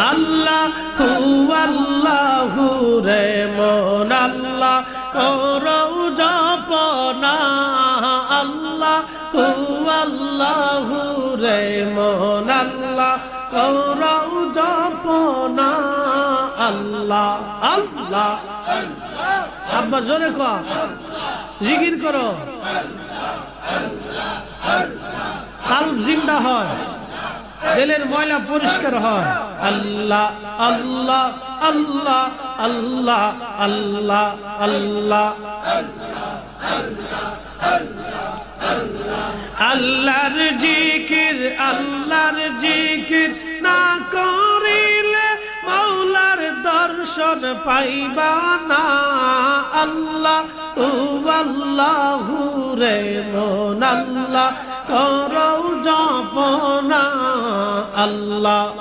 আল্লাহু আল্লাহু রে মন আল্লাহ করো জপনা আল্লাহু আল্লাহু রে মন আল্লাহ করো জপনা আল্লাহ আল্লাহ আব্বা জোরে কও জিকির করো কলব জিন্দা হয় দিলের ময়লা পরিষ্কার হয় আল্লাহ আল্লাহ আল্লাহ আল্লাহ আল্লাহ আল্লাহ আল্লাহর জিকির না করিলে মাওলার দর্শন পাইবা না আল্লাহু আল্লাহু রে মন আল্লাহ করো জপনা আল্লাহ